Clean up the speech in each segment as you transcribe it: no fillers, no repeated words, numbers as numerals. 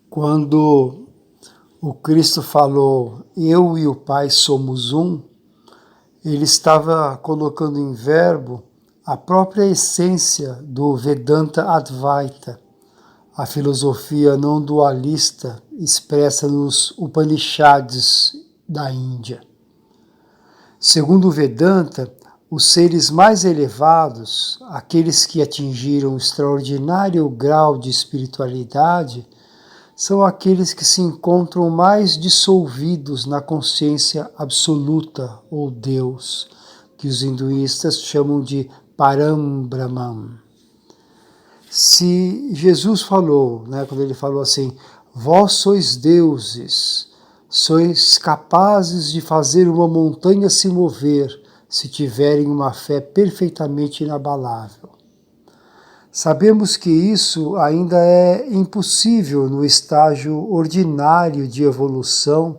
Quando o Cristo falou, eu e o Pai somos um, ele estava colocando em verbo a própria essência do Vedanta Advaita, a filosofia não dualista expressa nos Upanishads da Índia. Segundo o Vedanta, os seres mais elevados, aqueles que atingiram um extraordinário grau de espiritualidade, são aqueles que se encontram mais dissolvidos na consciência absoluta, ou Deus, que os hinduístas chamam de Param Brahman. Se Jesus falou, quando ele falou assim, vós sois deuses, sois capazes de fazer uma montanha se mover, se tiverem uma fé perfeitamente inabalável. Sabemos que isso ainda é impossível no estágio ordinário de evolução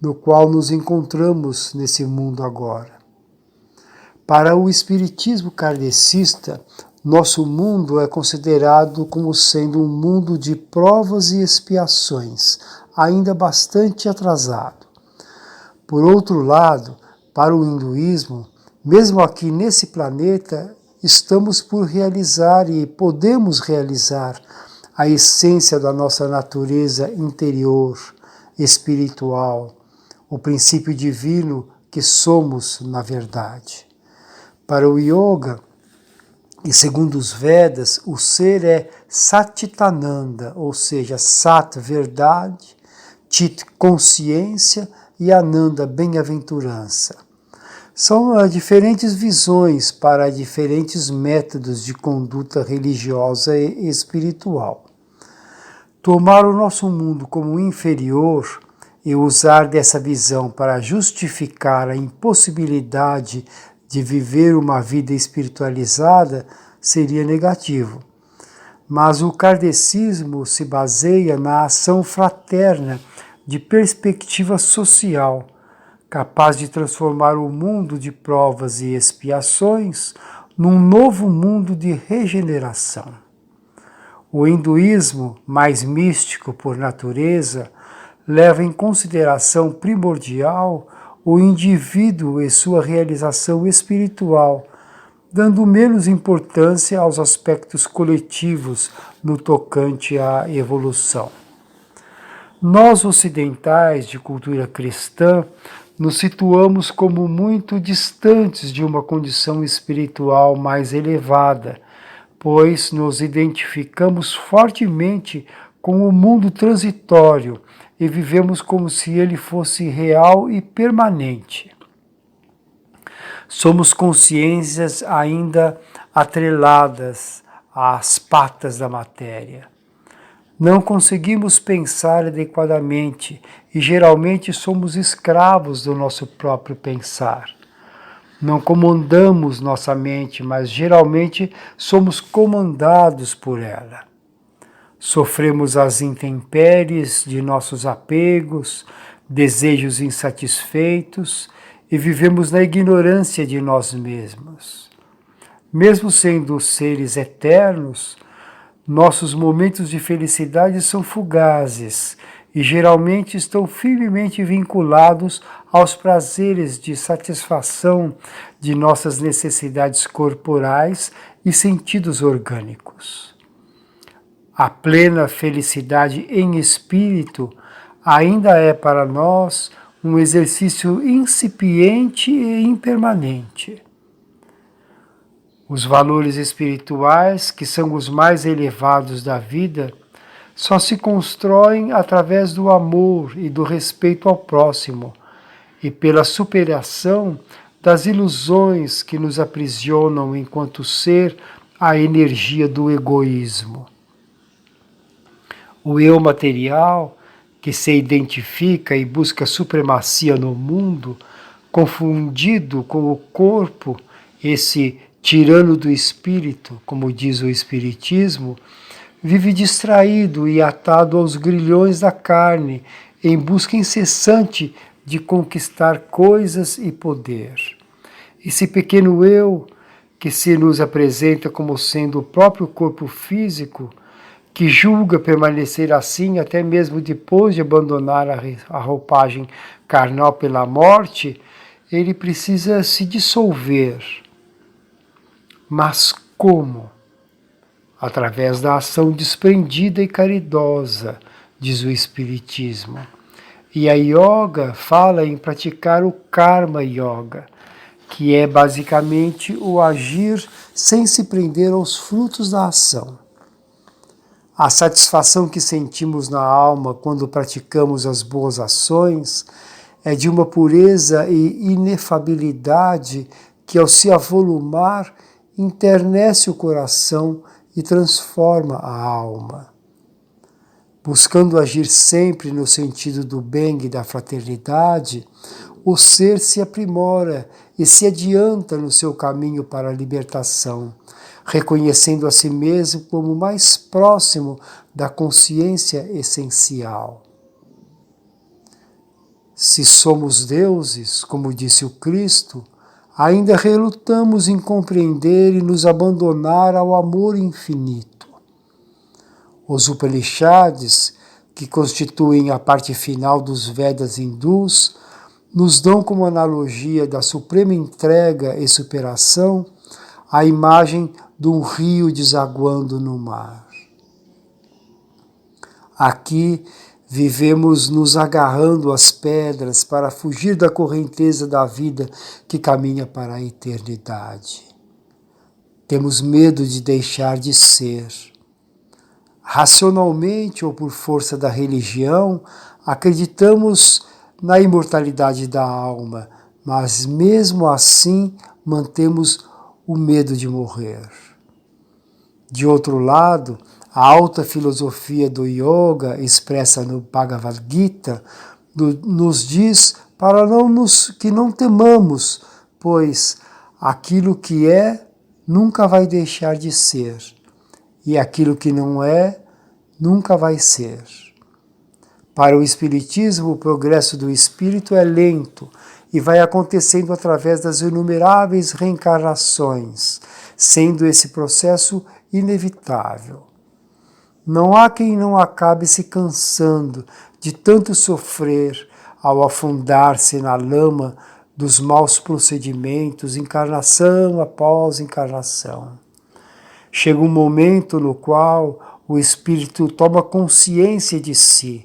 no qual nos encontramos nesse mundo agora. Para o espiritismo kardecista, nosso mundo é considerado como sendo um mundo de provas e expiações, ainda bastante atrasado. Por outro lado, para o hinduísmo, mesmo aqui nesse planeta, estamos por realizar e podemos realizar a essência da nossa natureza interior, espiritual, o princípio divino que somos na verdade. Para o yoga, e segundo os Vedas, o ser é Satchitananda, ou seja, Sat, verdade, Chit, consciência, e Ananda, bem-aventurança. São diferentes visões para diferentes métodos de conduta religiosa e espiritual. Tomar o nosso mundo como inferior e usar dessa visão para justificar a impossibilidade de viver uma vida espiritualizada seria negativo. Mas o kardecismo se baseia na ação fraterna de perspectiva social, capaz de transformar o mundo de provas e expiações num novo mundo de regeneração. O hinduísmo, mais místico por natureza, leva em consideração primordial o indivíduo e sua realização espiritual, dando menos importância aos aspectos coletivos no tocante à evolução. Nós, ocidentais de cultura cristã, nos situamos como muito distantes de uma condição espiritual mais elevada, pois nos identificamos fortemente com o mundo transitório e vivemos como se ele fosse real e permanente. Somos consciências ainda atreladas às patas da matéria. Não conseguimos pensar adequadamente e geralmente somos escravos do nosso próprio pensar. Não comandamos nossa mente, mas geralmente somos comandados por ela. Sofremos as intempéries de nossos apegos, desejos insatisfeitos e vivemos na ignorância de nós mesmos. Mesmo sendo seres eternos, nossos momentos de felicidade são fugazes e geralmente estão firmemente vinculados aos prazeres de satisfação de nossas necessidades corporais e sentidos orgânicos. A plena felicidade em espírito ainda é para nós um exercício incipiente e impermanente. Os valores espirituais, que são os mais elevados da vida, só se constroem através do amor e do respeito ao próximo e pela superação das ilusões que nos aprisionam enquanto ser a energia do egoísmo. O eu material, que se identifica e busca supremacia no mundo, confundido com o corpo, esse tirano do espírito, como diz o Espiritismo, vive distraído e atado aos grilhões da carne, em busca incessante de conquistar coisas e poder. Esse pequeno eu, que se nos apresenta como sendo o próprio corpo físico, que julga permanecer assim até mesmo depois de abandonar a roupagem carnal pela morte, ele precisa se dissolver. Mas como? Através da ação desprendida e caridosa, diz o Espiritismo. E a yoga fala em praticar o Karma Yoga, que é basicamente o agir sem se prender aos frutos da ação. A satisfação que sentimos na alma quando praticamos as boas ações é de uma pureza e inefabilidade que, ao se avolumar, enternece o coração e transforma a alma. Buscando agir sempre no sentido do bem e da fraternidade, o ser se aprimora e se adianta no seu caminho para a libertação, reconhecendo a si mesmo como mais próximo da consciência essencial. Se somos deuses, como disse o Cristo, ainda relutamos em compreender e nos abandonar ao amor infinito. Os Upanishads, que constituem a parte final dos Vedas hindus, nos dão como analogia da suprema entrega e superação a imagem de um rio desaguando no mar. Aqui vivemos nos agarrando às pedras para fugir da correnteza da vida que caminha para a eternidade. Temos medo de deixar de ser. Racionalmente ou por força da religião, acreditamos na imortalidade da alma, mas mesmo assim mantemos o medo de morrer. De outro lado, a alta filosofia do yoga, expressa no Bhagavad Gita, nos diz para que não temamos, pois aquilo que é nunca vai deixar de ser, e aquilo que não é nunca vai ser. Para o Espiritismo, o progresso do espírito é lento e vai acontecendo através das inumeráveis reencarnações, sendo esse processo inevitável. Não há quem não acabe se cansando de tanto sofrer ao afundar-se na lama dos maus procedimentos, encarnação após encarnação. Chega um momento no qual o espírito toma consciência de si,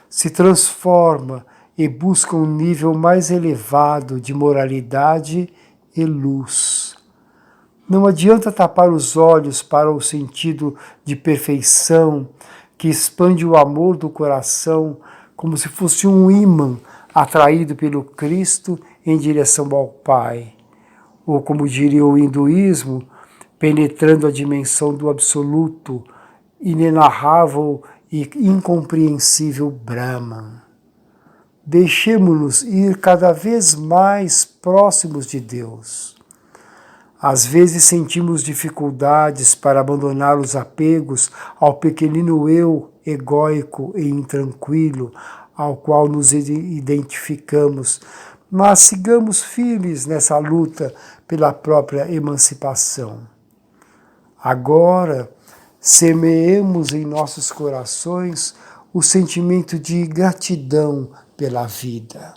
se transforma e busca um nível mais elevado de moralidade e luz. Não adianta tapar os olhos para o sentido de perfeição que expande o amor do coração como se fosse um ímã atraído pelo Cristo em direção ao Pai. Ou, como diria o hinduísmo, penetrando a dimensão do absoluto, inenarrável e incompreensível Brahman. Deixemo-nos ir cada vez mais próximos de Deus. Às vezes sentimos dificuldades para abandonar os apegos ao pequenino eu egóico e intranquilo ao qual nos identificamos, mas sigamos firmes nessa luta pela própria emancipação. Agora, semeemos em nossos corações o sentimento de gratidão pela vida.